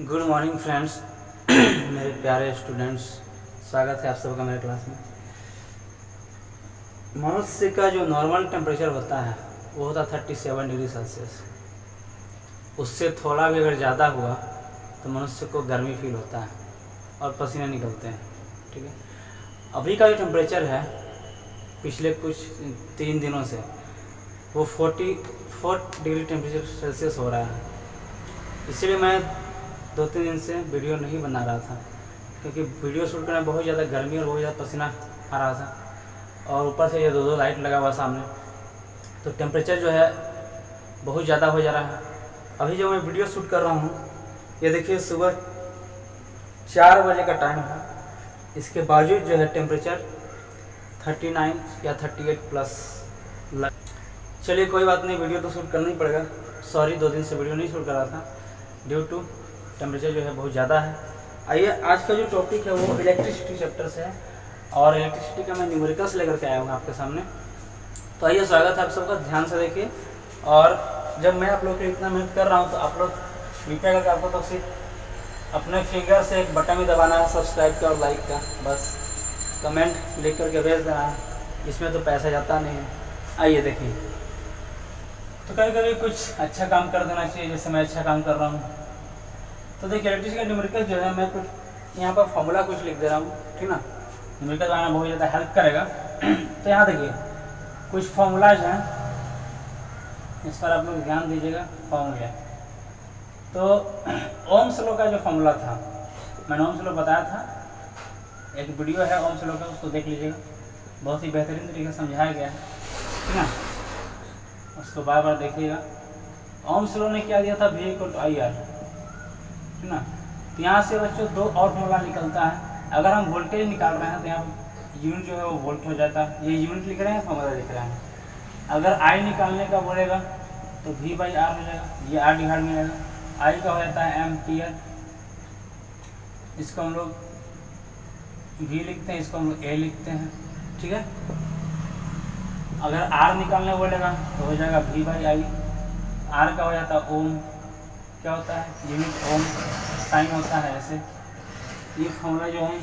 Good morning friends मेरे प्यारे students, स्वागत है आप सबका मेरे क्लास में। मनुष्य का जो नॉर्मल टेम्परेचर होता है वो होता 37 डिग्री सेल्सियस। उससे थोड़ा भी अगर ज़्यादा हुआ तो मनुष्य को गर्मी फील होता है और पसीने निकलते हैं। ठीक है, अभी का जो टेम्परेचर है पिछले कुछ 3 दिनों से वो 44 डिग्री टेम्परेचर सेल्सियस हो रहा है। इसीलिए मैं 2-3 दिन से वीडियो नहीं बना रहा था, क्योंकि वीडियो शूट करने में बहुत ज़्यादा गर्मी और बहुत ज़्यादा पसीना आ रहा था, और ऊपर से ये दो लाइट लगा हुआ सामने, तो टेम्परेचर जो है बहुत ज़्यादा हो जा रहा है। अभी जो मैं वीडियो शूट कर रहा हूँ ये देखिए सुबह 4 बजे का टाइम है, इसके बावजूद जो है टेम्परेचर 39 या 38 प्लस। चलिए कोई बात नहीं, वीडियो तो शूट करना ही पड़ेगा। सॉरी 2 दिन से वीडियो नहीं शूट कर रहा था ड्यू टू टेम्परेचर जो है बहुत ज़्यादा है। आइए, आज का जो टॉपिक है वो इलेक्ट्रिसिटी चैप्टर से है, और इलेक्ट्रिसिटी का मैं न्यूमेरिकल्स लेकर के आया हूँ आपके सामने। तो आइए, स्वागत है आप सबका, ध्यान से देखिए। और जब मैं आप लोग के लिए इतना मेहनत कर रहा हूँ तो आप लोग कृपया करके आपको तो सिर्फ अपने फिंगर से एक बटन ही दबाना है, सब्सक्राइब का और लाइक का, बस कमेंट लिख करके भेज देना है, इसमें तो पैसा जाता नहीं है। आइए देखिए, तो कभी कभी कुछ अच्छा काम कर देना चाहिए, जैसे मैं अच्छा काम कर रहा हूँ। तो देखिए, इलेक्ट्रिसिटी का न्यूमेरिकल जो है, मैं कुछ यहाँ पर फॉर्मूला कुछ लिख दे रहा हूँ, ठीक ना। न्यूमेरिकल बनाना बहुत ज़्यादा हेल्प करेगा। तो यहाँ देखिए कुछ फॉर्मूलाज हैं, इस पर आप लोग ध्यान दीजिएगा। फॉर्मूला तो ओम्स लॉ का जो फॉर्मूला था, मैंने ओम्स लॉ बताया था, एक वीडियो है ओम्स लॉ का, उसको देख लीजिएगा, बहुत ही बेहतरीन तरीके से समझाया गया है, ठीक ना। उसको बार बार देखिएगा। ओम्स लॉ ने क्या दिया था, V = IR, है ना। तो यहाँ से बच्चों 2 और फॉर्मूला निकलता है। अगर हम वोल्टेज निकाल रहे हैं तो यहाँ यूनिट जो है वो वोल्ट हो जाता है, ये यूनिट लिख रहे हैं, फॉर्मूला लिख रहे हैं। अगर I निकालने का बोलेगा तो V/R हो जाएगा, ये R डिवाइड में जाएगा। I का हो जाता है एम्पियर, इसको हम लोग V लिखते हैं, इसको हम लोग A लिखते हैं, ठीक है। अगर R निकालने बोलेगा तो हो जाएगा V/I। R का हो जाता है ओम, क्या होता है, यूनिट ओम, साइन होता है ऐसे। ये फॉर्मूला जो है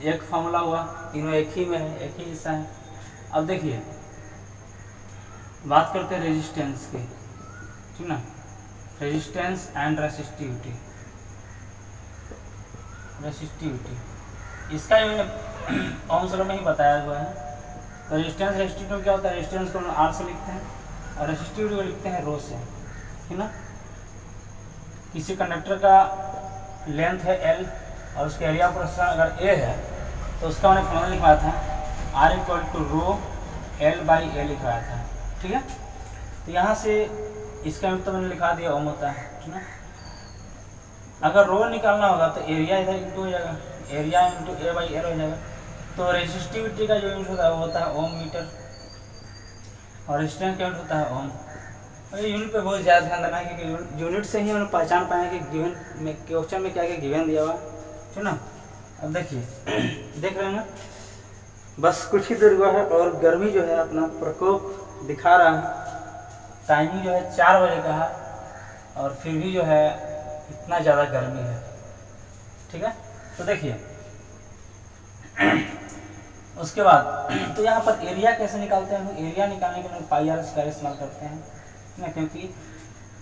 एक फॉर्मूला हुआ, तीनों एक ही में है, एक ही हिस्सा है। अब देखिए बात करते हैं रेजिस्टेंस की, ठीक ना। रेजिस्टेंस एंड रेसिस्टिविटी, इसका ही मैंने ओम्स लॉ में ही बताया हुआ है। तो रेजिस्टेंस रेसिस्टिविटी क्या होता है, रेजिस्टेंस को R से लिखते हैं और रेसिस्टिविटी को लिखते हैं रो से, ठीक ना। किसी कंडक्टर का लेंथ है L और उसके एरिया पर अगर A है तो उसका मैंने फॉर्मूला लिखवाया था, R = ρL/A लिखवाया था, ठीक है। तो यहाँ से इसका तो मैंने लिखा दिया ओम होता है, ठीक ना। अगर रो निकालना होगा तो एरिया इधर इंटू हो जाएगा, एरिया इंटू A/L हो जाएगा। तो रेजिस्टिविटी का जो यूनिट होता है वो होता है ओम मीटर, और रेजिस्टेंस का यूनिट होता है ओम। और ये यूनिट पे बहुत ज़्यादा ध्यान देना है, क्योंकि यूनिट से ही हम लोग पहचान पाएंगे कि गिवन में क्वेश्चन में क्या क्या गिवन दिया हुआ, ठीक ना। अब देखिए देख रहे हैं ना, बस कुछ ही देर हुआ है और गर्मी जो है अपना प्रकोप दिखा रहा है। टाइमिंग जो है 4 बजे का है और फिर भी जो है इतना ज़्यादा गर्मी है, ठीक है। तो देखिए उसके बाद तो यहाँ पर एरिया कैसे निकालते हैं हम लोग, एरिया निकालने के लिए πr² का इस्तेमाल करते हैं ना, क्योंकि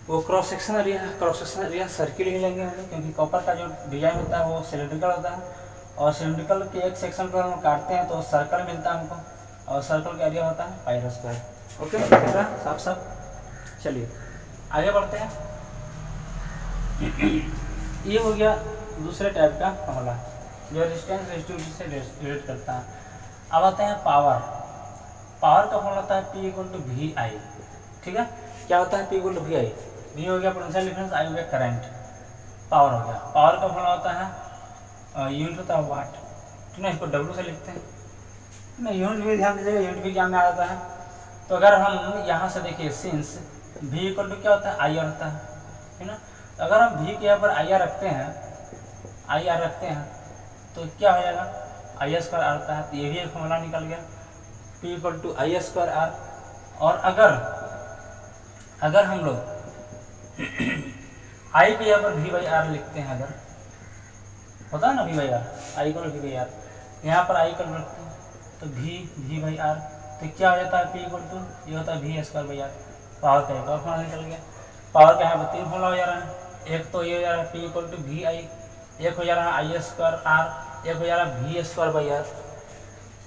वो क्रॉस सेक्शन एरिया सर्किल ही लेंगे हम लोग, क्योंकि कॉपर का जो डिजाइन होता है वो सिलेंड्रिकल होता है, और सिलेंड्रिकल के एक सेक्शन पर हम काटते हैं तो सर्कल मिलता है हमको, और सर्कल का एरिया होता है πr²। ओके, साफ। चलिए आगे बढ़ते हैं। ये हो गया दूसरे टाइप का फॉर्मूला जो रेजिस्टेंस रेजिस्टिविटी से रिलेट करता है। अब आते हैं पावर का फॉर्मूला होता है P = VI, ठीक है। क्या होता है P = VI, V हो गया पोटेंशियल डिफरेंस, I हो गया करंट, पावर हो गया। पावर का फॉर्मूला होता है यूनिट होता है वाट, ठीक है। इसको W से लिखते हैं ना, यूनिट भी ध्यान दीजिएगा, यूनिट भी क्या में आ जाता है। तो अगर हम यहाँ से देखिए, सिंस V = क्या होता है, IR होता है, ठीक ना। तो अगर हम V के यहाँ पर IR रखते हैं तो क्या हो जाएगा, I² आता है। तो ये भी एक फॉर्मूला निकल गया, P = I²R। और अगर हम लोग आई के यहाँ पर वी बाई आर लिखते हैं, अगर होता है ना V by R, I equal V by R, यहाँ पर आई इक्वल रखते हैं तो वी बाई आर, तो क्या हो जाता है पी इक्वल टू, ये होता है V square by R. Power का एक और फॉर्मूला निकल गया। पावर का यहाँ पर 3 फॉर्मूला हो जा रहा है, एक तो ये हो जा रहा है पी इक्वल टू वी आई, एक हो जा रहा है आई स्क्वायर आर, एक हो जा रहा है वी स्क्वायर बाई आर।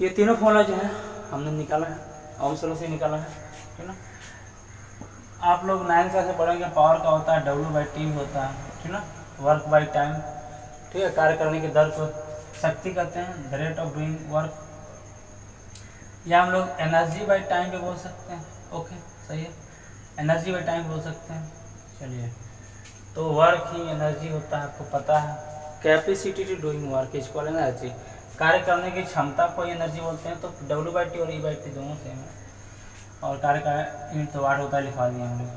ये तीनों फॉर्मूला जो है हमने निकाला है, ओम्स लॉ से निकाला है, ठीक ना। आप लोग 9th क्लास में पढ़ेंगे, पावर का होता है W बाई टी होता है, ठीक ना, वर्क बाई टाइम, ठीक है, कार्य करने की दर को शक्ति कहते हैं, the rate of doing work, या हम लोग एनर्जी बाई टाइम भी बोल सकते हैं। ओके, सही है, एनर्जी बाई टाइम बोल सकते हैं। चलिए, तो वर्क ही एनर्जी होता है, आपको पता है। Capacity to doing work is equal energy, कार्य करने की क्षमता को एनर्जी बोलते हैं। तो W बाई टी और E बाई टी दोनों सेम है, और कार्य का यूनिट तो वाट होता है, लिखवा दिए हम लोग,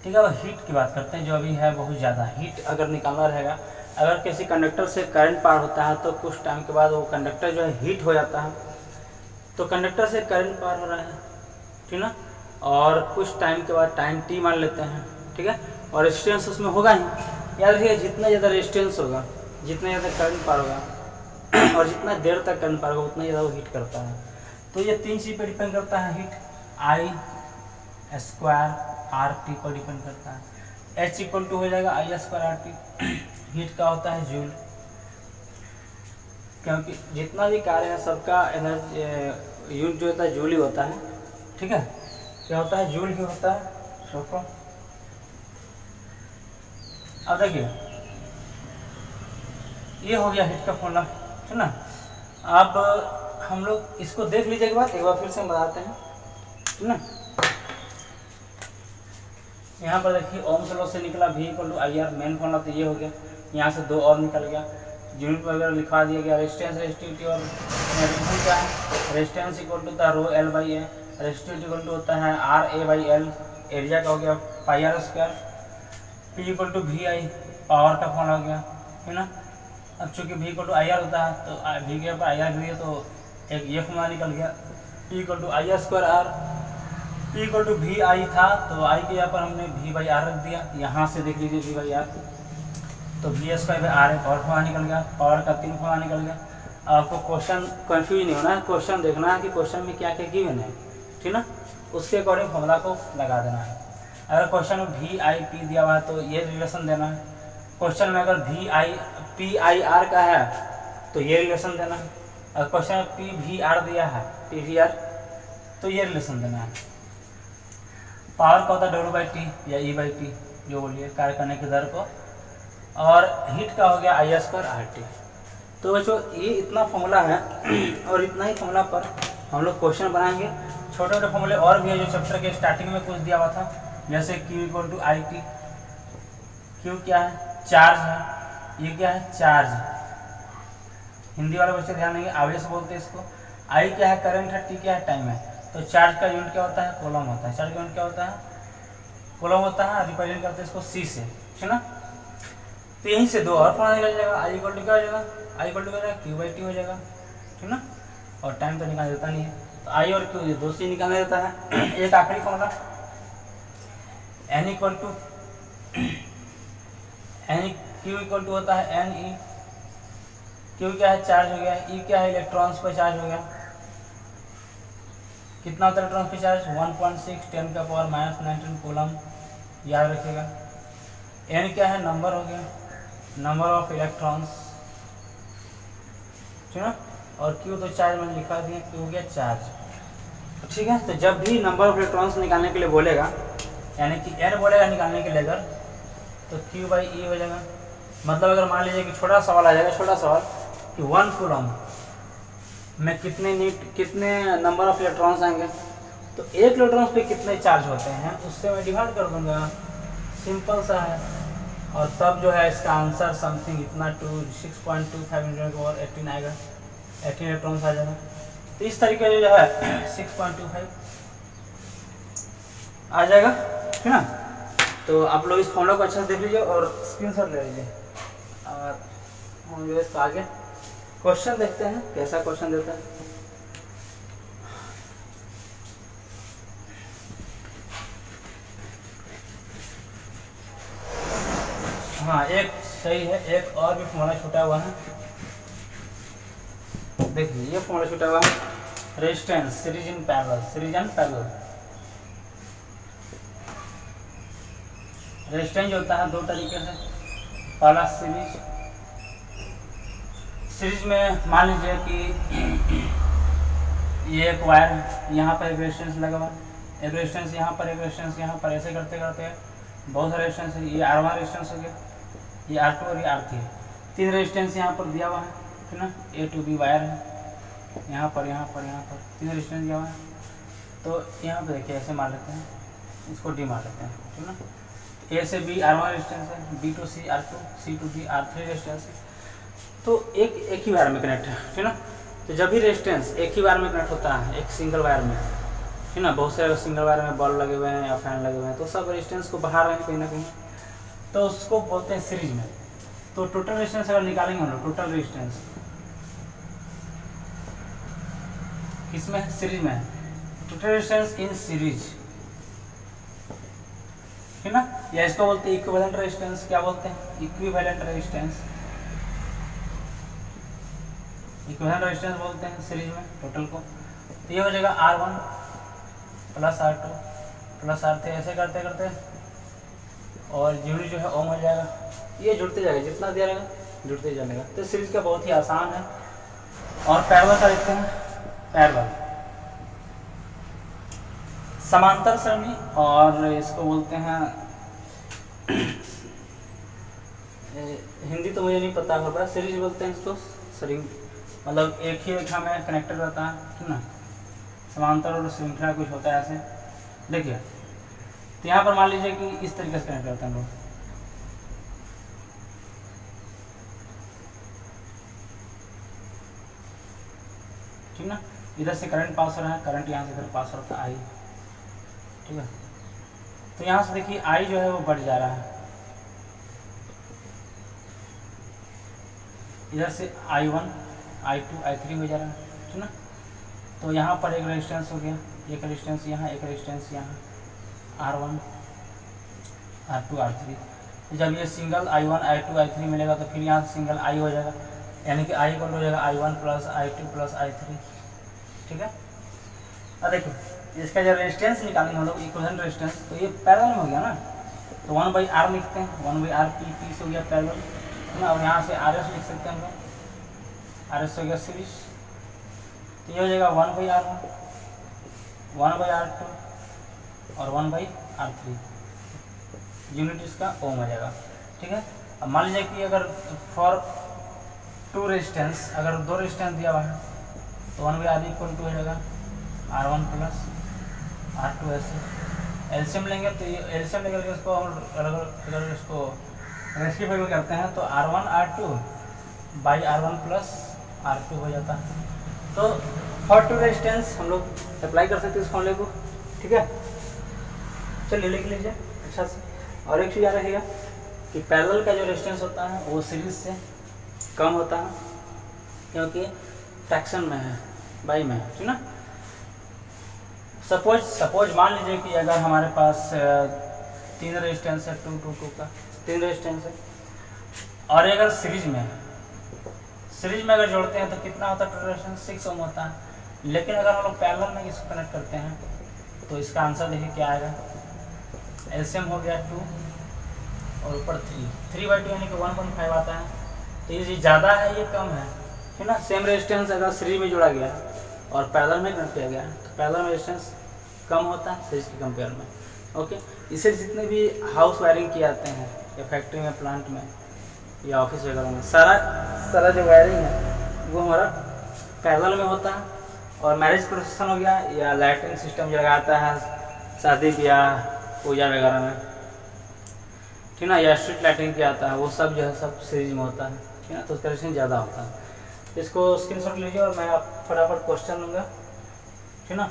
ठीक है। अब हीट की बात करते हैं, जो अभी है बहुत ज़्यादा हीट अगर निकालना रहेगा, अगर किसी कंडक्टर से करंट पार होता है तो कुछ टाइम के बाद वो कंडक्टर जो है हीट हो जाता है। तो कंडक्टर से करंट पार हो रहा है, ठीक ना, और कुछ टाइम के बाद टाइम टी मान लेते हैं, ठीक है, और रेजिस्टेंस उसमें होगा ही। याद रखिए, जितना ज़्यादा रेजिस्टेंस होगा, जितना ज़्यादा करंट पार होगा और जितना देर तक करंट पार होगा, उतना ज़्यादा वो हीट करता है। तो ये 3 चीज़ पर डिपेंड करता है हीट, आई स्क्वायर आर टी पर डिपेंड करता है। एच इक्वल टू हो जाएगा आई स्क्वायर आर टी, हीट का होता है जूल, क्योंकि जितना भी कार्य है सबका एनर्जी यूनिट जो होता है जूल ही होता है, ठीक है। क्या होता है, जूल ही होता है। सोचो, अब देखिए, ये हो गया हीट का फॉर्मूला, है ना। अब हम लोग इसको देख लीजिए एक बार फिर से हम बताते हैं, ठीक ना। यहाँ पर देखिए, ओम्स लॉ से निकला V equal to I R, main formula तो ये हो गया। यहाँ से 2 और निकल गया, यूनिट वगैरह लिखवा दिया गया। रेजिस्टेंस, रेजिस्टिविटी और एनर्जी क्या है, रेजिस्टेंस इक्वल टू होता है rho L by A, resistivity equal to होता है R A by L, area का हो गया pi R square, P equal to V I, power का फॉर्मूला हो गया, है ना। अब चूँकि V equal to I R होता है, तो V के ऊपर आई आर है, तो एक ये फॉर्मूला निकल गया, P equal to I square R, P equal to V I था, तो आई के यहाँ पर हमने V बाई आर रख दिया। यहाँ से देख लीजिए V बाई आर, तो वी स्क्वायर बाई आर एक और फॉर्मूला निकल गया, पावर का 3 फॉर्मूला निकल गया। आपको क्वेश्चन कंफ्यूज नहीं होना है, क्वेश्चन देखना है कि क्वेश्चन में क्या क्या गिवन है, ठीक ना, उसके अकॉर्डिंग फॉर्मूला को लगा देना है। अगर क्वेश्चन में वी आई पी दिया हुआ है तो ये रिलेशन देना है। क्वेश्चन में अगर V I P I R का है तो ये रिलेशन देना है। अगर क्वेश्चन में पी वी आर दिया है, पी वी आर, तो ये रिलेशन देना है। पावर का होता है W बाई टी या E बाई टी, जो बोलिए, कार्य करने की दर को, और हीट का हो गया आई स्क्वायर आर टी। तो बच्चों, ये इतना फॉर्मूला है और इतना ही फॉर्मूला पर हम लोग क्वेश्चन बनाएंगे। छोटे छोटे फॉर्मूले और भी है जो चैप्टर के स्टार्टिंग में कुछ दिया हुआ था, जैसे Q equal to I T. Q क्या है, चार्ज है, ये क्या है, चार्ज। हिंदी वाले बच्चे ध्यान देंगे, आवेश बोलते हैं इसको। आई क्या है, करंट है, टी क्या है, टाइम है। तो चार्ज का यूनिट क्या होता है, कूलम होता है। चार्ज का यूनिट क्या होता है, कूलम होता है। रिप्रेजेंट करते हैं इसको C से, है ना। तो यहीं से 2 और फॉर्मूला निकल जाएगा। आई इक्वल टू क्या हो जाएगा, आई इक्वल टू क्या Q बाई टी हो जाएगा, ठीक ना। और टाइम तो निकाल देता नहीं है, तो आई और Q ये 2 चीज निकालना देता है। एक आखिरी formula, N equal to Q equal to होता है एन ई। Q क्या है, चार्ज हो गया, E क्या है, इलेक्ट्रॉन्स पर चार्ज हो गया। कितना होता है इलेक्ट्रॉन्स पे चार्ज, 1.6 10 का पावर माइनस 19 कूलम, याद रखिएगा। N क्या है, नंबर हो गया, नंबर ऑफ इलेक्ट्रॉन्स, ठीक है। और Q तो चार्ज मैंने लिखा दिया, Q हो गया चार्ज, ठीक है। तो जब भी नंबर ऑफ इलेक्ट्रॉन्स निकालने के लिए बोलेगा, यानी कि N बोलेगा निकालने के लिए अगर, तो Q बाई E हो जाएगा। मतलब अगर मान लीजिए कि छोटा सवाल आ जाएगा, छोटा सवाल कि 1 कूलम में कितने नंबर ऑफ इलेक्ट्रॉन्स आएंगे, तो 1 इलेक्ट्रॉन्स पे कितने चार्ज होते हैं उससे मैं डिवाइड कर दूंगा, सिंपल सा है। और तब जो है इसका आंसर समथिंग इतना 6.25 और 18 आएगा, 18 इलेक्ट्रॉन्स आ जाएगा। तो इस तरीके से जो है 6.25 आ जाएगा, है ना। तो आप लोग इस फॉर्मूला को अच्छा से देख लीजिए और स्क्रीनशॉट ले लीजिए। और हम जो है आगे क्वेश्चन देखते हैं कैसा क्वेश्चन देता है। हाँ एक सही है, एक और भी फॉर्मूला छूटा हुआ है। देखिए ये फॉर्मूला छूटा हुआ है, resistance series in parallel, series and parallel. Resistance जो होता है दो तरीके से, पहला सीरीज, सीरीज में मान लीजिए कि ये एक वायर है, यहाँ पर एक रेजिस्टेंस लगा हुआ, एक रेजिस्टेंस यहाँ पर, एक रेजिस्टेंस यहाँ पर, ऐसे करते करते बहुत सारे रेजिस्टेंस है। ये R1 रेजिस्टेंस हो गया, ये R2 और ये R3 है। तीन रेजिस्टेंस यहाँ पर दिया हुआ है, ठीक ना, A to B वायर है, यहाँ पर यहाँ पर यहाँ पर तीन रेजिस्टेंस दिया हुआ है। तो यहाँ पर देखिए ऐसे मार लेते हैं, इसको डी मार लेते हैं, ठीक ना। A से B R1 रेजिस्टेंस है, B to C R2, C to D R3 resistance है। तो एक ही वायर में कनेक्ट है, ठीक ना। तो जब भी रेजिस्टेंस एक ही वायर में कनेक्ट होता है, एक सिंगल वायर में, ठीक ना, बहुत सारे सिंगल वायर में बल्ब लगे हुए हैं या फैन लगे हुए हैं, तो सब रेजिस्टेंस को बढ़ा रहे हैं कहीं ना कहीं, तो उसको बोलते हैं सीरीज में। तो टोटल रेजिस्टेंस अगर निकालेंगे हम लोग, टोटल रेजिस्टेंस किसमें है, सीरीज में है, टोटल रेजिस्टेंस इन सीरीज, ठीक ना। या इसको बोलते हैं इक्विवेलेंट रेजिस्टेंस। क्या बोलते हैं, इक्विवेलेंट रेजिस्टेंस, इक्विवेलेंट रेजिस्टेंस बोलते हैं सीरीज में टोटल को। तो ये हो जाएगा R1 plus R2 plus R3, ऐसे करते करते और यूनिट जो है ओम हो जाएगा। ये जुड़ते जाएगा, जितना दिया रहेगा जुड़ते जाएगा। तो सीरीज का बहुत ही आसान है। और पैरेलल का देखते हैं, पैरेलल समांतर सरणी, और इसको बोलते हैं हिंदी तो मुझे नहीं पता होगा, सीरीज बोलते हैं इसको, सरिंग, मतलब एक ही रेखा में कनेक्टेड रहता है, ठीक ना। समांतर और श्रृंखला कुछ होता है ऐसे। देखिए तो यहाँ पर मान लीजिए कि इस तरीके से कनेक्ट करते हैं हम लोग, ठीक ना। इधर से करंट पास हो रहा है, करंट यहाँ से इधर पास हो रहा है, आई, ठीक है। तो यहाँ से देखिए आई जो है वो बढ़ जा रहा है, इधर से I1 I2 I3 हो जा रहा है, ठीक ना। तो यहाँ पर एक रेजिस्टेंस हो गया, एक रेजिस्टेंस यहाँ, एक रेजिस्टेंस यहाँ, R1 R2 R3। जब ये सिंगल I1 I2 I3 मिलेगा तो फिर यहाँ सिंगल I हो जाएगा, यानी कि I इक्वल हो जाएगा I1 plus I2 plus I3, ठीक है। अब देखो इसका जब रेजिस्टेंस निकालेंगे हम लोग, इक्विवेलेंट रेजिस्टेंस, तो ये पैरेलल में हो गया ना, तो 1/R लिखते हैं, 1/R P से हो गया पैरेलल, है ना। और यहाँ से RS लिख सकते हैं हम लोग, RS हो गया सीरीज। तो ये हो जाएगा 1/R1 1/R2 और 1/R3, यूनिट इसका ओम हो जाएगा, ठीक है। अब मान लीजिए कि अगर फॉर टू रेजिस्टेंस, अगर दो रेजिस्टेंस दिया हुआ है तो 1/R इक्वल टू हो जाएगा R1 प्लस R2, ऐसे एलसीएम लेंगे। तो ये एलसीएम लेकर इसको हम अगर इसको रेक्टिफाई करते हैं तो R1 R2 by R1 plus R2 हो जाता है। तो फॉर टू रेजिस्टेंस हम लोग अप्लाई कर सकते हैं इस फॉर्मूले को, ठीक है। चलिए लिख लीजिए अच्छा से। और एक चीज़ याद रहेगा कि पैरेलल का जो रेजिस्टेंस होता है वो सीरीज से कम होता है, क्योंकि फ्रैक्शन में है, बाई में, ठीक ना। सपोज मान लीजिए कि अगर हमारे पास 3 रेजिस्टेंस है, 2 2 2 का 3 रेजिस्टेंस है, और अगर सीरीज में अगर जोड़ते हैं तो कितना होता है टोटल रेजिस्टेंस, 6 ओम होता है। लेकिन अगर हम लोग पैरेलल में इसको कनेक्ट करते हैं तो इसका आंसर देखिए क्या आएगा, एलसीएम हो गया 2 और ऊपर 3/2 यानी कि 1.5 आता है। तो ये ज़्यादा है ये कम है ना। सेम रेजिस्टेंस अगर सीरीज में जोड़ा गया और पैरेलल में कनेक्ट किया गया तो पैरेलल में रेजिस्टेंस कम होता है सीरीज के कंपेयर में, ओके। इसे जितने भी हाउस वायरिंग किए जाते हैं या फैक्ट्री में, प्लांट में या ऑफिस वगैरह में, सारा जो वायरिंग है वो हमारा पैरेलल में होता है। और मैरिज प्रोसेसन हो गया या लाइटिंग सिस्टम जो लगाता है शादी ब्याह पूजा वगैरह में, ठीक ना, या स्ट्रीट लाइटिंग किया जाता है, वो सब जो है सब सीरीज में होता है, ठीक ना। तो उसका रेजिस्टेंस ज़्यादा होता है। इसको स्क्रीनशॉट लीजिए और मैं आप फटाफट क्वेश्चन लूँगा, ठीक ना।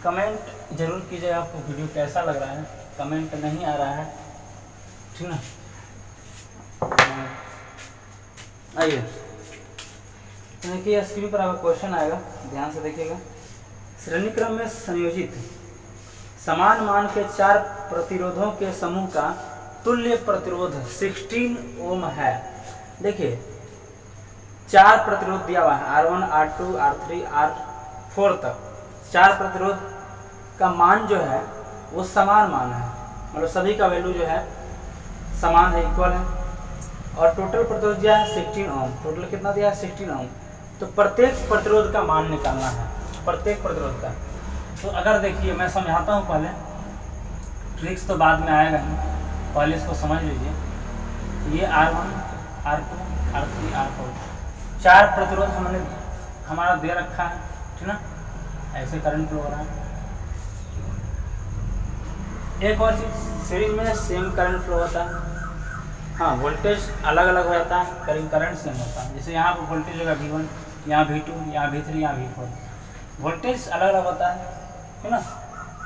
कमेंट जरूर कीजिए आपको वीडियो कैसा लग रहा है, कमेंट नहीं आ रहा है, ठीक ना। आइए देखिए स्क्रीन पर आपका क्वेश्चन आएगा, ध्यान से देखिएगा। श्रेणी क्रम में संयोजित समान मान के 4 प्रतिरोधों के समूह का तुल्य प्रतिरोध 16 ओम है। देखिए 4 प्रतिरोध दिया हुआ है, R1, R2, R3, R4 तक 4 प्रतिरोध का मान जो है वो समान मान है, मतलब सभी का वैल्यू जो है समान है, इक्वल है। और टोटल प्रतिरोध दिया है 16 ओम। टोटल कितना दिया है 16 ओम। तो प्रत्येक प्रतिरोध का मान निकालना है, प्रत्येक प्रतिरोध का। तो अगर देखिए मैं समझाता हूँ पहले, ट्रिक्स तो बाद में आएगा ही, पहले इसको समझ लीजिए। ये R1, R2, R3, R4 4 प्रतिरोध हमने हमारा दे रखा है, ठीक ना, ऐसे करंट फ्लो हो रहा है। एक और चीज, सीरीज में सेम करंट फ्लो होता है, हाँ वोल्टेज अलग अलग हो जाता है, करंट सेम होता है। जैसे यहाँ पर वोल्टेज होगा V1, यहाँ V2, यहाँ V3, यहाँ V4, वोल्टेज अलग अलग होता है, ठीक ना,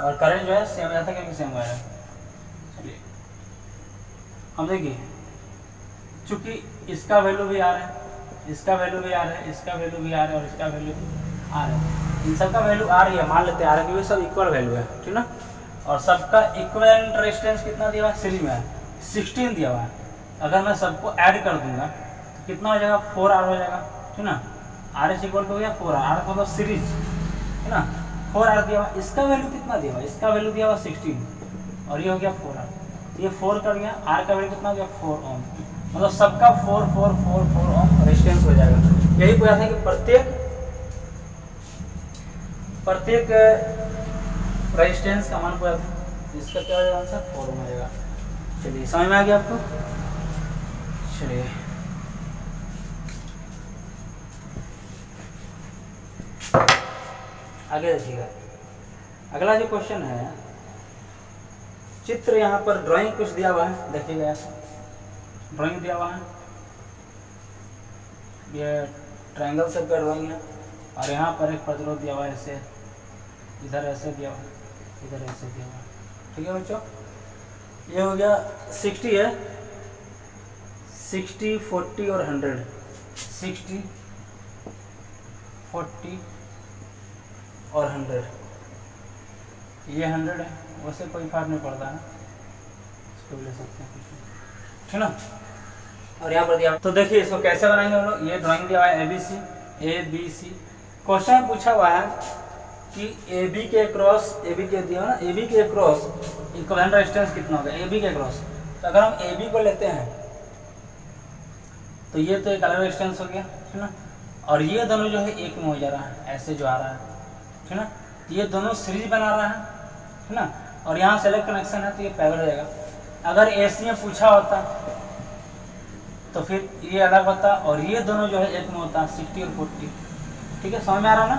और करंट जो है सेम हो जाता है, क्योंकि सेम हो जाएगा। चलिए अब देखिए, चूँकि इसका वैल्यू भी आ रहा है, इसका वैल्यू भी आ रहा है, इसका वैल्यू भी आ रहा है, और इसका वैल्यू भी आ रहा है, इन सबका वैल्यू आ रही है, मान लेते आ रहा है, क्योंकि सब इक्वल वैल्यू है, ठीक ना। और सबका इक्विवेलेंट रेजिस्टेंस कितना दिया हुआ है, सीरीज में है 16 दिया हुआ है। अगर मैं सबको ऐड कर दूंगा तो कितना हो जाएगा, 4R हो जाएगा, ठीक ना। R इज इक्वल टू हो गया 4R, R मतलब सीरीज, है ना, 4R दिया हुआ। इसका वैल्यू कितना दिया हुआ, इसका वैल्यू दिया हुआ 16, और ये हो गया 4R, तो ये 4 कर गया। R का वैल्यू कितना हो गया 4 ओम, मतलब सबका 4 4 4 4 ओम रेजिस्टेंस हो जाएगा। यही पूछा था कि प्रत्येक रेजिस्टेंस का मान पूछा था, इसका क्या हो जाएगा आंसर, 4 ओम आ जाएगा। चलिए समझ में आ गया आपको। चलिए आगे देखिएगा, अगला जो क्वेश्चन है, चित्र यहाँ पर ड्राइंग कुछ दिया हुआ है, देखिएगा ऐसा ड्राइंग दिया हुआ है, ये ट्रायंगल शेप का ड्राइंग है, और यहाँ पर एक प्रतिरोध दिया हुआ है, ऐसे इधर ऐसे दिया हुआ है, इधर ऐसे दिया हुआ है, ठीक है बच्चों। ये हो गया 60 है, 60, 40 और 100, 60, 40 और 100, ये 100 है, वैसे कोई फर्क नहीं पड़ता है, इसको ले सकते हैं, ठीक ना। और यहाँ पर दिया, तो देखिए इसको कैसे बनाएंगे हम लोग। ये ड्राइंग दिया हुआ है ABC। क्वेश्चन पूछा हुआ है कि AB के क्रॉस, AB के दिया ना, AB के क्रॉस इक्विवेलेंट रेजिस्टेंस कितना होगा, AB के क्रॉस। तो अगर हम AB को लेते हैं तो ये तो एक अलग रेजिस्टेंस हो गया, ठीक ना, और ये दोनों जो है एक में हो जा रहा है, ऐसे जो आ रहा है, ठीक ना, ये दोनों सीरीज बना रहा है, ठीक ना, और यहाँ सेलेक्ट कनेक्शन है तो ये पैरेलल हो जाएगा। अगर AC में पूछा होता तो फिर ये अलग होता, और ये दोनों जो है एक में होता, 60 और 40, ठीक है, समझ में आ रहा है ना।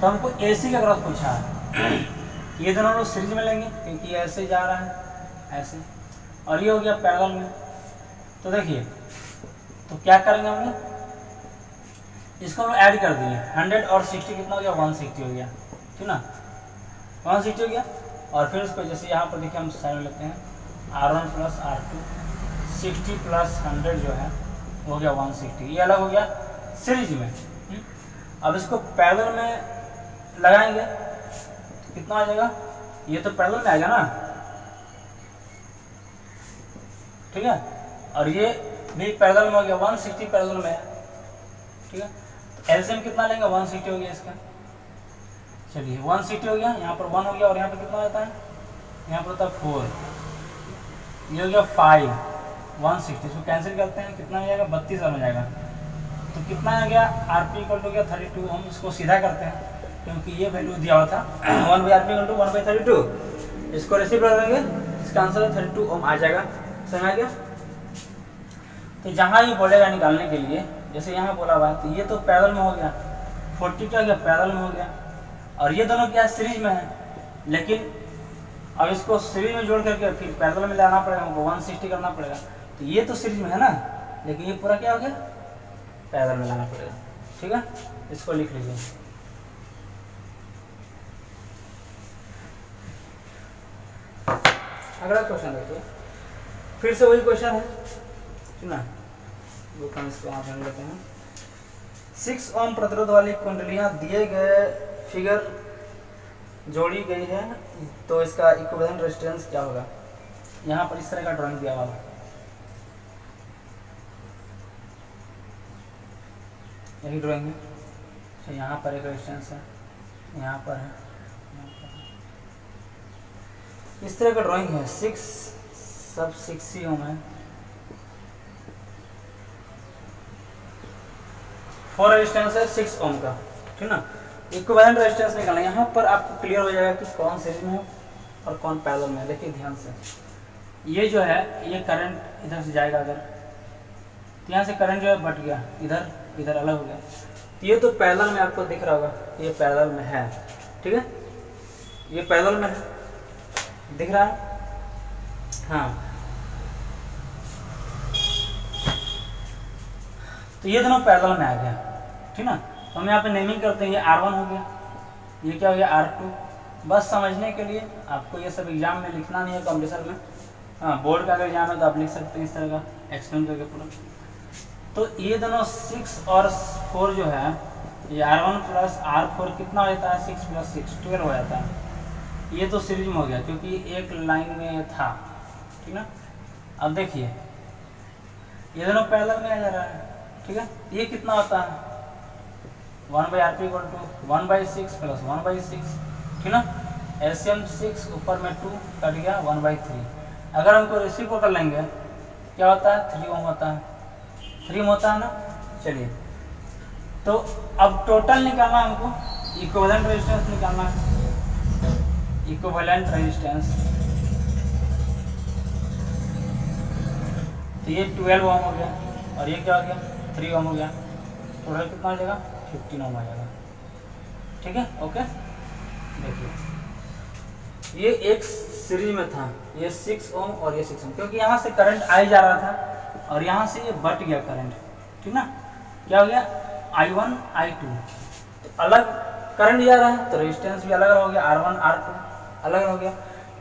तो हमको AC का क्रॉस पूछा है, ये दोनों लोग सीरीज में लेंगे क्योंकि ऐसे जा रहा है, ऐसे, और ये हो गया पैरेलल में। तो देखिए, तो क्या करेंगे हम लोग, इसको हम ऐड कर दिए, 100 और 60 कितना हो गया, 160 हो गया, ठीक ना, 160 हो गया। और फिर उसको जैसे यहाँ पर देखिए हम साइड में लेते हैं, R1 प्लस R2, 60 प्लस 100 जो है वो हो गया 160, ये अलग हो गया सीरीज में। अब इसको पैरेलल में लगाएंगे तो कितना आ जाएगा, ये तो पैरेलल में आएगा ना, ठीक है, और ये भी पैरेलल में हो गया, 160 पैरेलल में है, ठीक है। तो एलसीएम कितना लेंगे, 160 हो गया इसका। चलिए 160 हो गया, यहाँ पर 1 हो गया, और यहाँ पर कितना होता है, यहाँ पर होता है 4, ये हो गया 5, 160, इसको कैंसिल करते हैं, कितना हो जाएगा, 32 हो जाएगा। तो कितना आ गया, RP इक्वल टू गया 32। हम इसको सीधा करते हैं क्योंकि ये वैल्यू दिया हुआ था 1/RP इक्वल टू 1/32, इसको रेसिप्रोकल करेंगे, इसका आंसर है 32 ओम आ जाएगा। समझ आ गया। तो जहाँ ये बोलेगा निकालने के लिए, जैसे यहाँ बोला हुआ है, तो ये तो पैरेलल में हो गया, 40 क्या हो गया, पैरेलल में हो गया, और ये दोनों क्या सीरीज में है, लेकिन अब इसको सीरीज में जोड़ करके फिर पैरेलल में लाना पड़ेगा, हमको 160 करना पड़ेगा। तो ये तो सीरीज में है ना, लेकिन ये पूरा क्या हो गया, पैरेलल में लाना पड़ेगा, ठीक है, इसको लिख लीजिए। अगला क्वेश्चन देखिए, फिर से वही क्वेश्चन है, ठीक ना, वो हम इसको यहाँ ध्यान लेते हैं। 6 ओम प्रतिरोध वाली कुंडलियाँ दिए गए फिगर जोड़ी गई है तो इसका इक्विवेलेंट रेजिस्टेंस क्या होगा। यहाँ पर इस तरह का ड्राइंग दिया हुआ है, यही ड्राइंग है। तो यहाँ पर एक रेजिस्टेंस है, यहाँ पर है, इस तरह का ड्राइंग है। 6 ही ओम है। 4 रेजिस्टेंस है 6 ओम का, ठीक ना। इक्विवेलेंट रेजिस्टेंस निकालना, यहाँ पर आपको क्लियर हो जाएगा कि कौन सीरीज में है और कौन पैरेलल में है। देखिए ध्यान से, ये जो है ये करंट इधर से जाएगा अगर, तो यहाँ से करंट जो है बट गया, इधर इधर अलग हो गया। ये तो पैरेलल में आपको दिख रहा होगा, ये पैरेलल में है, ठीक है, ये पैरेलल में है, दिख रहा है। हाँ, तो ये दोनों पैरेलल में आ गया, ठीक ना। तो हम यहाँ पे नेमिंग करते हैं, ये R1 हो गया, ये क्या हो गया R2। बस समझने के लिए, आपको ये सब एग्जाम में लिखना नहीं है कॉम्पिटिशन में। हाँ, बोर्ड का अगर एग्जाम है तो आप लिख सकते हैं इस तरह का एक्सप्लेन करके पूरा। तो ये दोनों 6 और 4 जो है, ये R1 प्लस R4 कितना हो जाता है, 6 + 6 12 हो जाता है। ये तो सीरीज में हो गया क्योंकि एक लाइन में था, ठीक ना। अब देखिए ये दोनों पैरेलल में आ जा रहा है, ठीक है। ये कितना होता है 1/RP = 1/6 + 1/6, ठीक ना। LCM 6 ऊपर में 2 कट गया 1/3। अगर हमको रेसिप्रोकल लेंगे क्या होता है 3 ओम होता है, 3 ओम होता है ना। चलिए, तो अब टोटल निकालना हमको, इक्विवेलेंट रेजिस्टेंस निकालना है। इक्विवेलेंट रेजिस्टेंस, तो ये 12 ओम हो गया और ये क्या हो गया 3 ओम हो गया। टोटल कितना हो जाएगा 15 ओम आ जाएगा, ठीक है। ओके, देखिए ये एक सीरीज में था, ये 6 ओम और ये 6 ओम, क्योंकि यहाँ से करंट आई जा रहा था और यहाँ से ये बट गया करंट, ठीक ना। क्या हो गया I1 I2, तो अलग करंट जा रहा है तो रेजिस्टेंस भी अलग हो गया, R1 R2 अलग हो गया।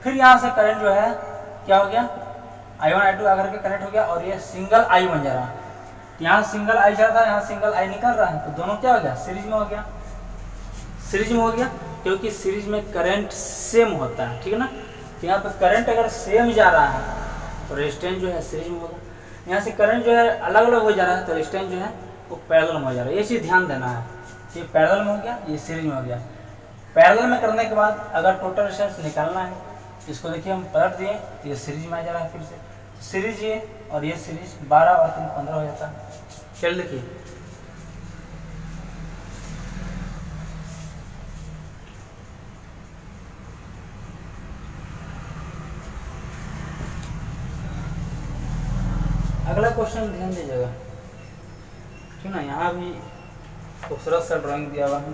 फिर यहाँ से करंट जो है क्या हो गया I1 I2 आकर के कनेक्ट हो गया और ये सिंगल I बन जा रहा है। यहाँ सिंगल I जा रहा है, यहाँ सिंगल I निकल रहा है, तो दोनों क्या हो गया सीरीज में हो गया, सीरीज में हो गया, क्योंकि सीरीज में करंट सेम होता है, ठीक है ना। तो यहाँ पर करंट अगर सेम जा रहा है तो रेजिस्टेंस जो है सीरीज में होगा। यहाँ से करंट जो है अलग अलग हो जा रहा है तो रेजिस्टेंस जो है वो पैरेलल में हो जा रहा है। ये चीज़ ध्यान देना है, ये पैरेलल में हो गया, ये सीरीज में हो गया। पैरेलल में करने के बाद अगर टोटल रेजिस्टेंस निकालना है, इसको देखिए हम पलट दिए तो ये सीरीज में आ जा रहा है। फिर से सीरीज ये और ये सीरीज 12 और 3 15 हो जाता है। चल देखिए, अगला क्वेश्चन ध्यान दीजिएगा, ठीक ना। यहाँ भी खूबसूरत सा ड्राइंग दिया हुआ है,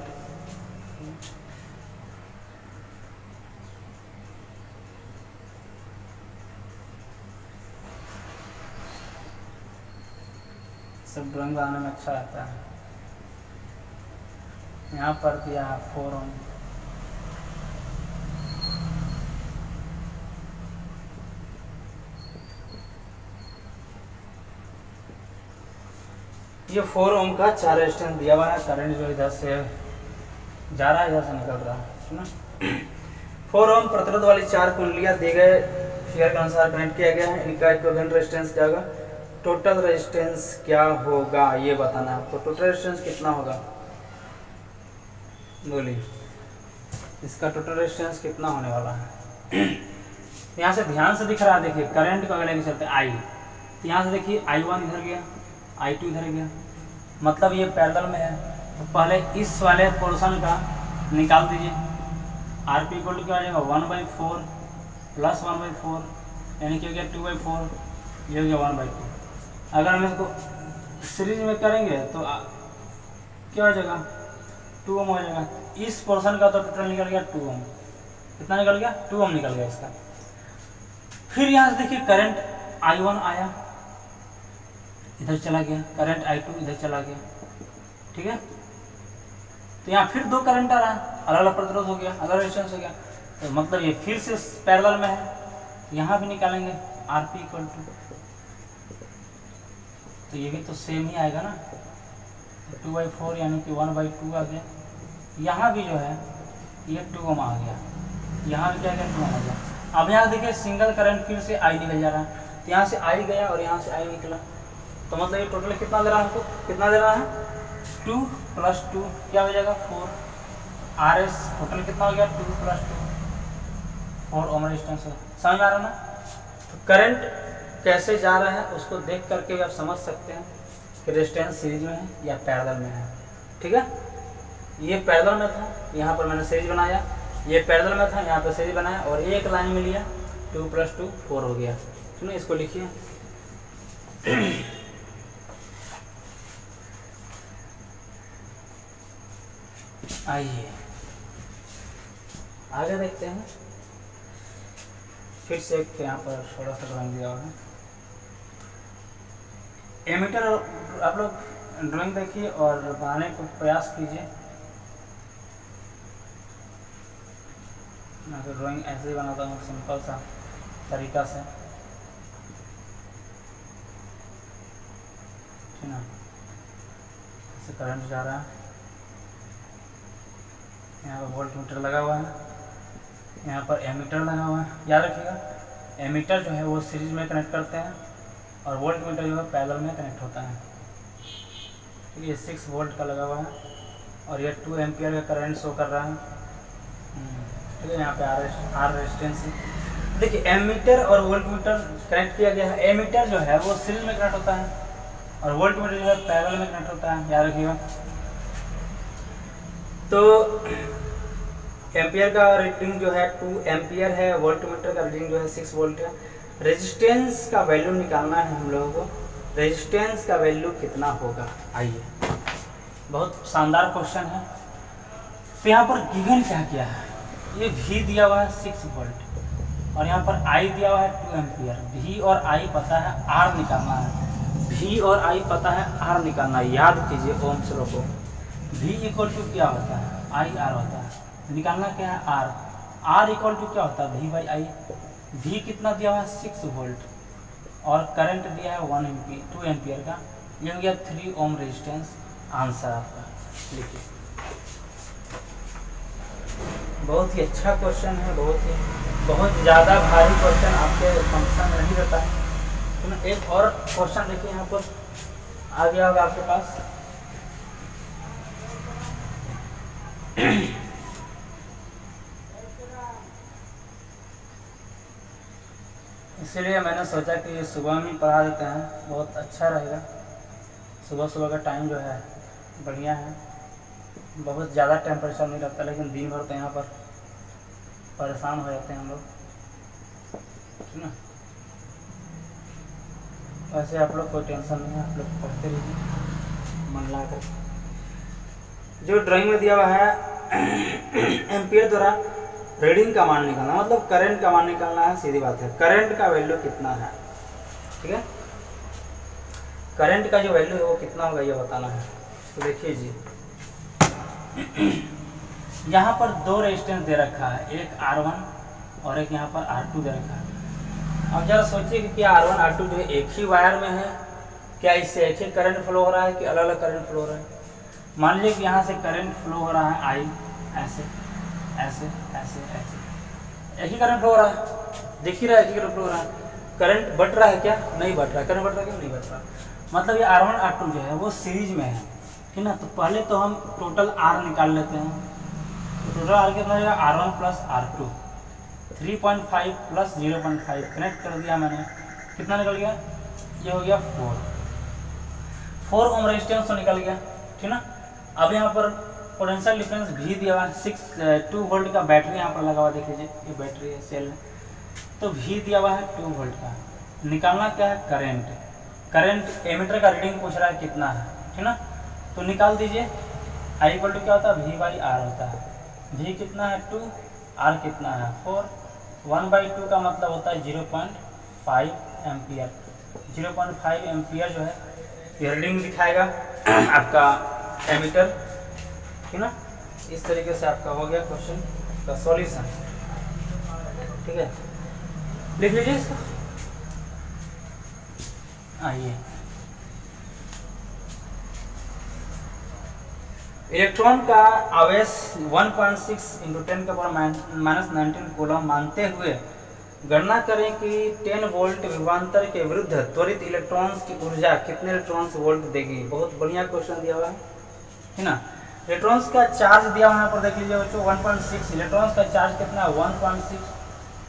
सब ड्राइंग बनाने में अच्छा रहता है। यहाँ पर दिया 4 ओम, ये 4 ओम का 4 रेजिस्टेंस दिया हुआ है। करंट जो इधर से जा रहा है इधर से निकल रहा है, ठीक ना। 4 ओम प्रतिरोध वाली 4 कुंडलियाँ दिए गए फिगर के अनुसार कनेक्ट किया गया है। इनका इक्विवेलेंट रेजिस्टेंस क्या होगा, टोटल रेजिस्टेंस क्या होगा ये बताना है आपको। टोटल रेजिस्टेंस कितना होगा बोलिए, इसका टोटल रेजिस्टेंस कितना होने वाला है। यहाँ से ध्यान से दिख रहा है, देखिए करंट को अगर लेके चलते आई, तो यहाँ से देखिए I1 इधर गया, I2 इधर गया, मतलब ये पैरेलल में है। तो पहले इस वाले पोर्शन का निकाल दीजिए। RP = क्या हो जाएगा 1/4 + 1/4, यानी कि हो गया 2/4, ये हो गया 1/2। अगर हम इसको सीरीज में करेंगे तो क्या हो जाएगा 2 ओम हो जाएगा। इस पोर्शन का तो टोटल निकल गया 2 ओम, कितना निकल गया 2 ओम निकल गया इसका। फिर यहाँ से देखिए करंट I1 आया, इधर चला गया, करंट I2 इधर चला गया, ठीक है। तो यहाँ फिर 2 करंट आ रहा है, अलग अलग प्रतिरोध हो गया, अलग रेजिस्टेंस हो गया, तो मतलब ये फिर से पैरेलल में है। यहाँ भी निकालेंगे RP = तो ये भी तो सेम ही आएगा ना, 2/4 यानी कि 1/2 आ गया। यहाँ भी जो है ये 2 ओम आ गया, यहाँ भी क्या 2 ओम आ गया। अब यहाँ देखिए सिंगल करंट फिर से आई निकल जा रहा है, तो यहाँ से आई गया और यहाँ से आई निकला, तो मतलब ये टोटल कितना दे रहा है हमको, कितना दे रहा है 2 + 2 क्या हो जाएगा 4 RS, टोटल कितना हो गया 2 + 2 4 ओम रेजिस्टेंस है। समझ में आ रहा ना। तो करंट कैसे जा रहा है उसको देख करके आप समझ सकते हैं कि रेजिस्टेंस सीरीज में है या पैरेलल में है। ठीक है, ये पैरेलल में था, यहाँ पर मैंने सीरीज बनाया, ये पैरेलल में था, यहाँ पर सीरीज बनाया और एक लाइन में लिया, 2 + 2 4 हो गया। ठीक है, इसको लिखिए। आइए आगे देखते हैं, फिर से एक यहाँ पर थोड़ा सा ड्राइंग दिया हुआ है। एमीटर आप लोग ड्राइंग देखिए और बनाने को प्रयास कीजिए। मैं तो ड्राइंग ऐसे ही बनाता हूँ सिंपल सा तरीका से, ठीक ना। इससे करंट जा रहा है, यहाँ पर वोल्टमीटर लगा हुआ है, यहाँ पर एमीटर लगा हुआ है। याद रखिएगा एमीटर जो है वो सीरीज में कनेक्ट करते हैं और वोल्टमीटर जो है पैरेलल में कनेक्ट होता है। ये 6 वोल्ट का लगा हुआ है और ये 2 एम्पियर का करंट शो कर रहा है। ठीक है, यहाँ पे आर रेजिस्टेंस है। देखिए एमीटर और वोल्टमीटर कनेक्ट किया गया है। एमीटर जो है वो सीरीज में कनेक्ट होता है और वोल्टमीटर जो है पैरेलल में कनेक्ट होता है, याद रखिएगा। तो एम्पियर का रीडिंग जो है 2 एम्पियर है, वोल्टमीटर का रीडिंग जो है 6 वोल्ट है। रेजिस्टेंस का वैल्यू निकालना है हम लोगों को, रेजिस्टेंस का वैल्यू कितना होगा। आइए, बहुत शानदार क्वेश्चन है। तो यहाँ पर गिवन क्या किया है, ये V दिया हुआ है 6 वोल्ट और यहाँ पर I दिया हुआ है 2 एम्पियर। V और I पता है, R निकालना है। V और I पता है, R निकालना है। याद कीजिए ओम्स लॉ को, V = क्या होता है, IR होता है। निकालना क्या है R, R = क्या होता है V/I। V कितना दिया हुआ है 6 वोल्ट और करंट दिया है 2 एम्पियर का, ये हो गया 3 ओम रेजिस्टेंस। आंसर आपका लिखिए। बहुत ही अच्छा क्वेश्चन है, बहुत ज़्यादा भारी क्वेश्चन आपके फंक्शन में नहीं रहता है। तो एक और क्वेश्चन देखिए यहाँ पर आ गया होगा आपके पास। इसीलिए मैंने सोचा कि ये सुबह में पढ़ा देते हैं, बहुत अच्छा रहेगा। सुबह का टाइम जो है बढ़िया है, बहुत ज़्यादा टेम्परेचर नहीं रहता, लेकिन दिन भर तो यहाँ पर परेशान हो जाते हैं हम लोग, ठीक ना। वैसे आप लोग कोई टेंशन नहीं है, आप लोग पढ़ते रहिए मन लाकर। जो ड्राइंग में दिया हुआ है एम्पियर द्वारा रीडिंग का मान निकालना, मतलब करंट का मान निकालना है, सीधी बात है। करंट का वैल्यू कितना है, ठीक है, करंट का जो वैल्यू है वो कितना होगा ये बताना है। तो देखिए जी, यहाँ पर 2 रेजिस्टेंस दे रखा है, एक R1 और एक यहाँ पर R2 दे रखा है। अब जरा सोचिए कि क्या R1 R2 जो है एक ही वायर में है, क्या इससे एक ही करंट फ्लो हो रहा है कि अलग अलग करंट फ्लो हो रहा है। मान लीजिए कि यहाँ से करंट फ्लो हो रहा है I, ऐसे ऐसे ऐसे ऐसे, एक ही करंट फ्लो हो रहा है, दिख ही रहा है, एक ही करंट फ्लो हो रहा है। करंट बढ़ रहा है क्या, नहीं बढ़ रहा है। करंट बढ़ रहा है क्या, नहीं बढ़ रहा। मतलब ये R1 R2 जो है वो सीरीज में है, ठीक ना। तो पहले तो हम टोटल R निकाल लेते हैं। तो टोटल R कितना हो जाएगा, R1 + R2, 3.5 + 0.5 कनेक्ट कर दिया मैंने, कितना निकल गया, ये हो गया 4 ओम रेजिस्टेंस तो निकल गया, ठीक ना। अब यहाँ पर पोटेंशियल डिफरेंस भी दिया हुआ है, 2 वोल्ट का बैटरी यहाँ पर लगा हुआ, देख लीजिए ये बैटरी है, सेल है, तो भी दिया हुआ है 2 वोल्ट का। निकालना क्या है, करंट एमीटर का रीडिंग पूछ रहा है कितना है, ठीक ना। तो निकाल दीजिए, I = क्या होता है, V/R होता है। V कितना है 2, R कितना है 4, 1/2 का मतलब होता है 0.5 एम्पियर। 0.5 एम्पियर जो है रीडिंग दिखाएगा आपका एमीटर, ठीक ना। इस तरीके से आपका हो गया क्वेश्चन का सॉल्यूशन, ठीक है, लिख लीजिए इसको। आइए इलेक्ट्रॉन का आवेश 1.6 इंटू 10 का पावर -19 कूलम मानते हुए गणना करें कि 10 वोल्ट विभवांतर के विरुद्ध त्वरित इलेक्ट्रॉन्स की ऊर्जा कितने इलेक्ट्रॉन्स वोल्ट देगी। बहुत बढ़िया क्वेश्चन दिया हुआ है ना। इलेक्ट्रॉन्स का चार्ज दिया हुआ है, यहाँ पर देख लीजिए बच्चों 1.6। इलेक्ट्रॉन्स का चार्ज कितना 1.6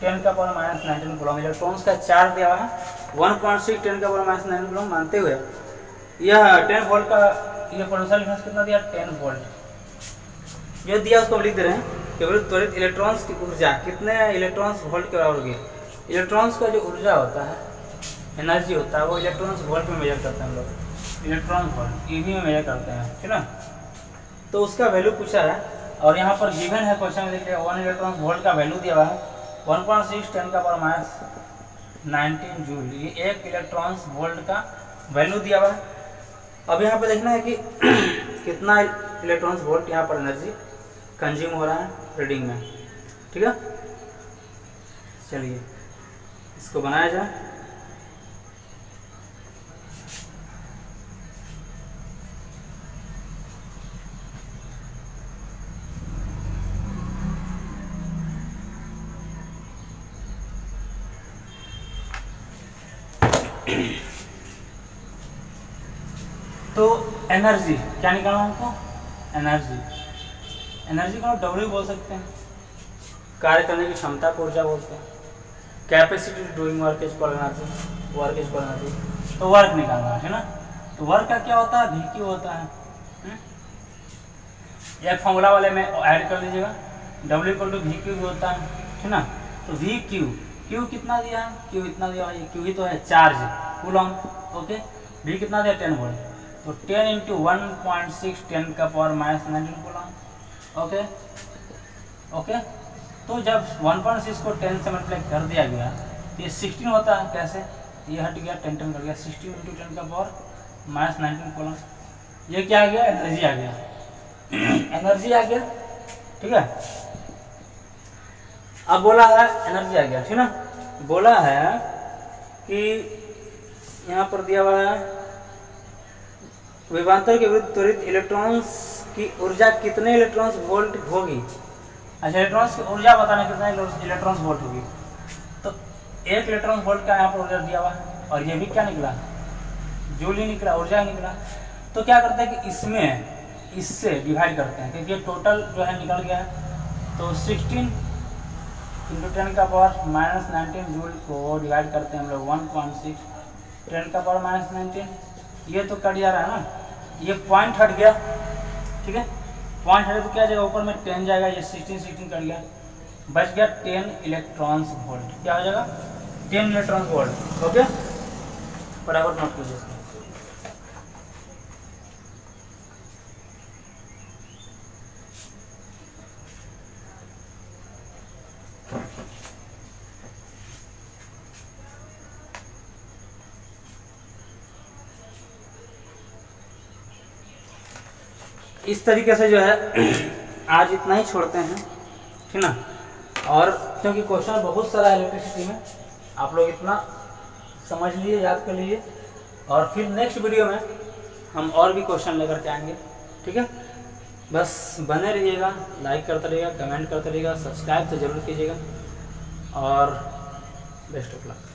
10 का पावर -19 कूलम। इलेक्ट्रॉन्स का चार्ज दिया हुआ है 1.6 10 का पावर -19 कूलम मानते हुए यह 10 वोल्ट का ये पोटेंशियल डिफरेंस कितना दिया 10 वोल्ट जो दिया उसको लिख दे रहे हैं कि विरुद्ध त्वरित इलेक्ट्रॉन्स की ऊर्जा कितने इलेक्ट्रॉन्स वोल्ट के बराबर होगी। इलेक्ट्रॉन्स का जो ऊर्जा होता है, एनर्जी होता है, वो इलेक्ट्रॉन्स वोल्ट में मेजर करते हैं हम लोग। इलेक्ट्रॉन वोल्ट ईवी में मेजर करते हैं, ठीक है। तो उसका वैल्यू पूछा है और यहाँ पर गिवन है क्वेश्चन में, देख लिया 1 इलेक्ट्रॉन वोल्ट का वैल्यू दिया हुआ है 1.6 10 का पावर -19 जूल। ये 1 इलेक्ट्रॉन वोल्ट का वैल्यू दिया हुआ है। अब यहाँ पे देखना है कि कितना इलेक्ट्रॉन वोल्ट यहाँ पर एनर्जी कंज्यूम हो रहा है रीडिंग में, ठीक है। चलिए इसको बनाया जाए। तो एनर्जी क्या निकालना है हमको, एनर्जी को डब्ल्यू बोल सकते हैं, कार्य करने की क्षमता को ऊर्जा बोलते हैं। Capacity to doing work is called energy, work is called energy. तो वर्क निकालना है ना। तो वर्क का क्या होता है, VQ होता है। एक फॉर्मूला वाले में ऐड कर लीजिएगा, W इक्वल टू VQ भी होता है, ठीक ना। तो VQ, Q कितना दिया है, Q इतना दिया है, Q ही तो है चार्ज कूलम, ओके। V कितना दिया 10 वोल्ट, तो 10 इंटू 1.6 10 का पावर -19 कूलम, ओके ओके। तो जब 1.6 को 10 से मल्टीप्लाई कर दिया गया तो ये 16 होता है। कैसे, ये हट गया 10 10 कर गया, 16 इंटू 10 का पावर -19 कूलम। ये क्या आ गया, एनर्जी आ गया एनर्जी आ गया, ठीक है। अब बोला है एनर्जी आ गया, ठीक ना। बोला है कि यहाँ पर दिया हुआ है विभवांतर के विरुद्ध त्वरित इलेक्ट्रॉन्स की ऊर्जा कितने इलेक्ट्रॉन्स वोल्ट होगी। अच्छा, इलेक्ट्रॉन्स की ऊर्जा बताना कितना इलेक्ट्रॉन्स वोल्ट होगी। तो 1 इलेक्ट्रॉन वोल्ट का यहाँ पर ऊर्जा दिया हुआ है और ये भी क्या निकला, जूल ही निकला, ऊर्जा ही निकला। तो क्या करते हैं कि इससे डिवाइड करते हैं, क्योंकि टोटल जो है निकल गया है। तो 16 इंटू 10 का पावर -19 जूल को डिवाइड करते हैं हम लोग 1.6 10 का पावर -19। ये तो कट जा रहा है ना, ये पॉइंट हट गया, ठीक है। पॉइंट हटे तो क्या जाएगा, ऊपर में 10 जाएगा, ये 16 कट गया, बच गया 10 इलेक्ट्रॉन्स वोल्ट। क्या हो जाएगा 10 इलेक्ट्रॉन्स वोल्ट, ओके। बराबर नोट कीजिए। इस तरीके से जो है आज इतना ही छोड़ते हैं, ठीक ना। और क्योंकि क्वेश्चन बहुत सारा है इलेक्ट्रिसिटी में, आप लोग इतना समझ लीजिए, याद कर लीजिए, और फिर नेक्स्ट वीडियो में हम और भी क्वेश्चन लेकर के आएंगे, ठीक है। बस बने रहिएगा, लाइक करते रहिएगा, कमेंट करते रहिएगा, सब्सक्राइब तो जरूर कीजिएगा और बेस्ट ऑफ लक।